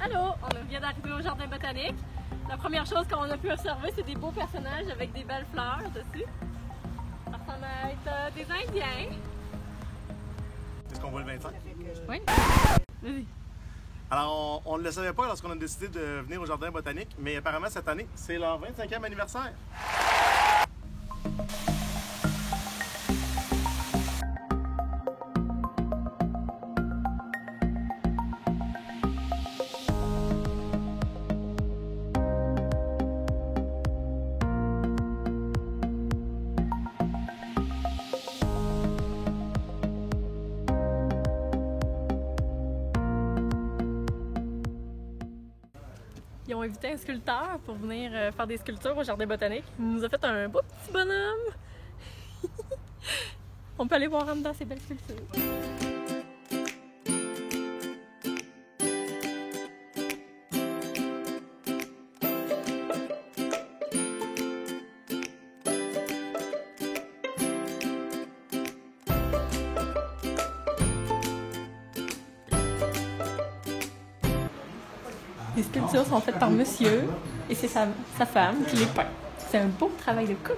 Allô! On vient d'arriver au jardin botanique. La première chose qu'on a pu observer, c'est des beaux personnages avec des belles fleurs dessus. Ça ressemble à être des Indiens. Est-ce qu'on voit le 25? Oui. Vas-y. Alors, on ne le savait pas lorsqu'on a décidé de venir au jardin botanique, mais apparemment cette année, c'est leur 25e anniversaire. Ils ont invité un sculpteur pour venir faire des sculptures au jardin botanique. Il nous a fait un beau petit bonhomme. On peut aller voir en dedans ces belles sculptures. Les sculptures sont faites par monsieur et c'est sa femme qui les peint. C'est un beau travail de couple.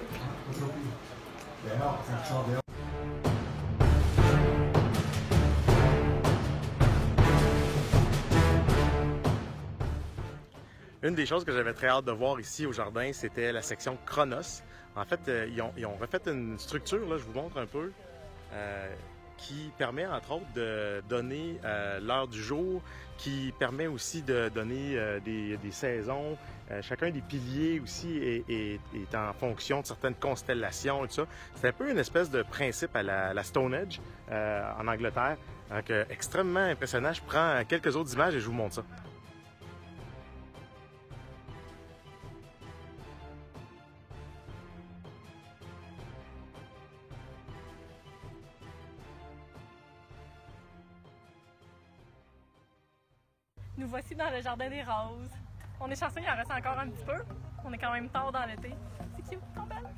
Une des choses que j'avais très hâte de voir ici au jardin, c'était la section Chronos. En fait, ils ont refait une structure, là, je vous montre un peu, qui permet entre autres de donner l'heure du jour, qui permet aussi de donner des saisons. Chacun des piliers aussi est en fonction de certaines constellations et tout ça. C'est un peu une espèce de principe à la Stonehenge en Angleterre. Donc, extrêmement impressionnant. Je prends quelques autres images et je vous montre ça. Nous voici dans le jardin des roses. On est chanceux, il en reste encore un petit peu. On est quand même tard dans l'été. C'est cute, trop belle.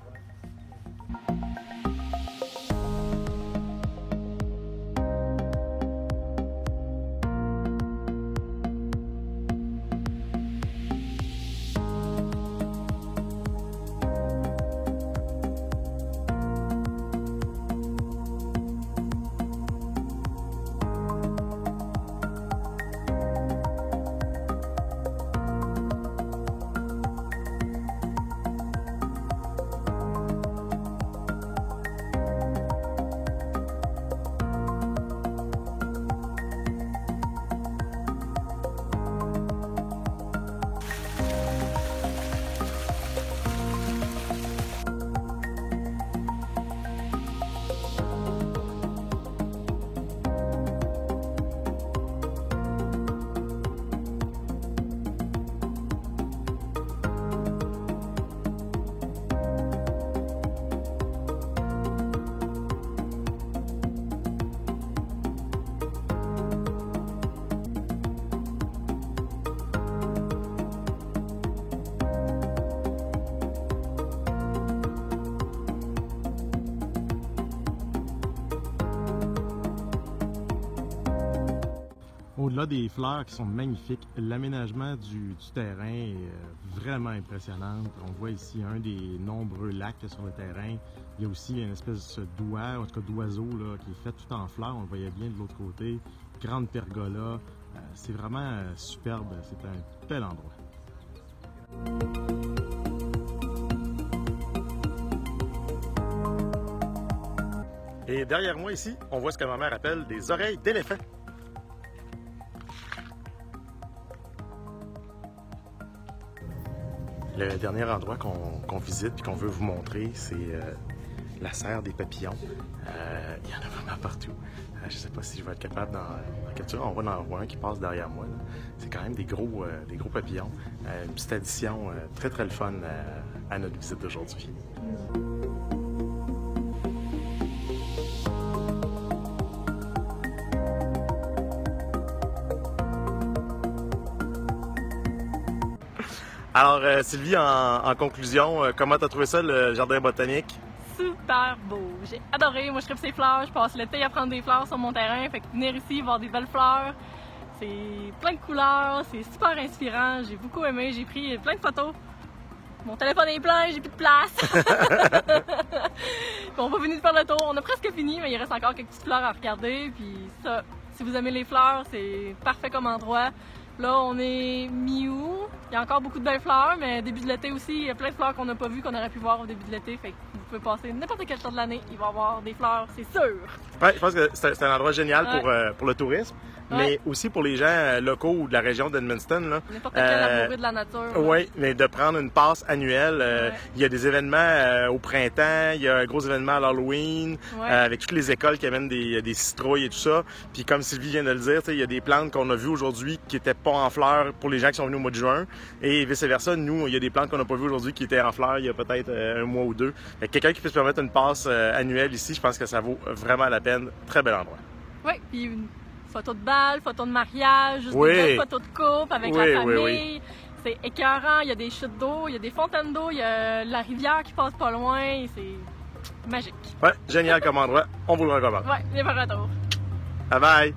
Au-delà des fleurs qui sont magnifiques, l'aménagement du terrain est vraiment impressionnant. On voit ici un des nombreux lacs sur le terrain. Il y a aussi une espèce d'oie, en tout cas d'oiseau qui est fait tout en fleurs. On le voyait bien de l'autre côté. Grande pergola. C'est vraiment superbe. C'est un bel endroit. Et derrière moi ici, on voit ce que ma mère appelle des oreilles d'éléphant. Le dernier endroit qu'on visite et qu'on veut vous montrer, c'est la serre des papillons. Il y en a vraiment partout. Je ne sais pas si je vais être capable d'en capturer. On va en voir un qui passe derrière moi. C'est quand même des gros papillons. Une petite addition très très le fun à notre visite d'aujourd'hui. Alors, Sylvie, en conclusion, comment tu as trouvé ça, le jardin botanique? Super beau. J'ai adoré. Moi, je tripe ces fleurs. Je passe l'été à prendre des fleurs sur mon terrain. Fait que venir ici, voir des belles fleurs, C'est plein de couleurs, c'est super inspirant. J'ai beaucoup aimé, j'ai pris plein de photos. Mon téléphone est plein, j'ai plus de place. On va venir de faire le tour. On a presque fini, mais il reste encore quelques petites fleurs à regarder. Puis ça, si vous aimez les fleurs, c'est parfait comme endroit. Là, on est mi-août. Il y a encore beaucoup de belles fleurs, mais début de l'été aussi, il y a plein de fleurs qu'on n'a pas vues, qu'on aurait pu voir au début de l'été. Fait que vous pouvez passer n'importe quel temps de l'année, il va y avoir des fleurs, c'est sûr. Ouais, je pense que c'est un endroit génial pour le tourisme, mais aussi pour les gens locaux ou de la région d'Edmundston. N'importe quel amoureux de la nature. Oui, mais de prendre une passe annuelle. Il y a des événements au printemps, il y a un gros événement à l'Halloween, avec toutes les écoles qui amènent des citrouilles et tout ça. Puis comme Sylvie vient de le dire, il y a des plantes qu'on a vues aujourd'hui qui n'étaient pas en fleurs pour les gens qui sont venus au mois de juin. Et vice-versa, nous, il y a des plantes qu'on n'a pas vues aujourd'hui qui étaient en fleurs il y a peut-être un mois ou deux. Fait que quelqu'un qui peut se permettre une passe annuelle ici, je pense que ça vaut vraiment la peine. Très bel endroit. Oui, puis une photo de bal, photo de mariage, juste des belles photos de couple avec la famille. C'est écœurant, il y a des chutes d'eau, il y a des fontaines d'eau, il y a la rivière qui passe pas loin, c'est magique. Ouais, génial comme endroit, on vous le recommande. Ouais, les retour. Bye bye!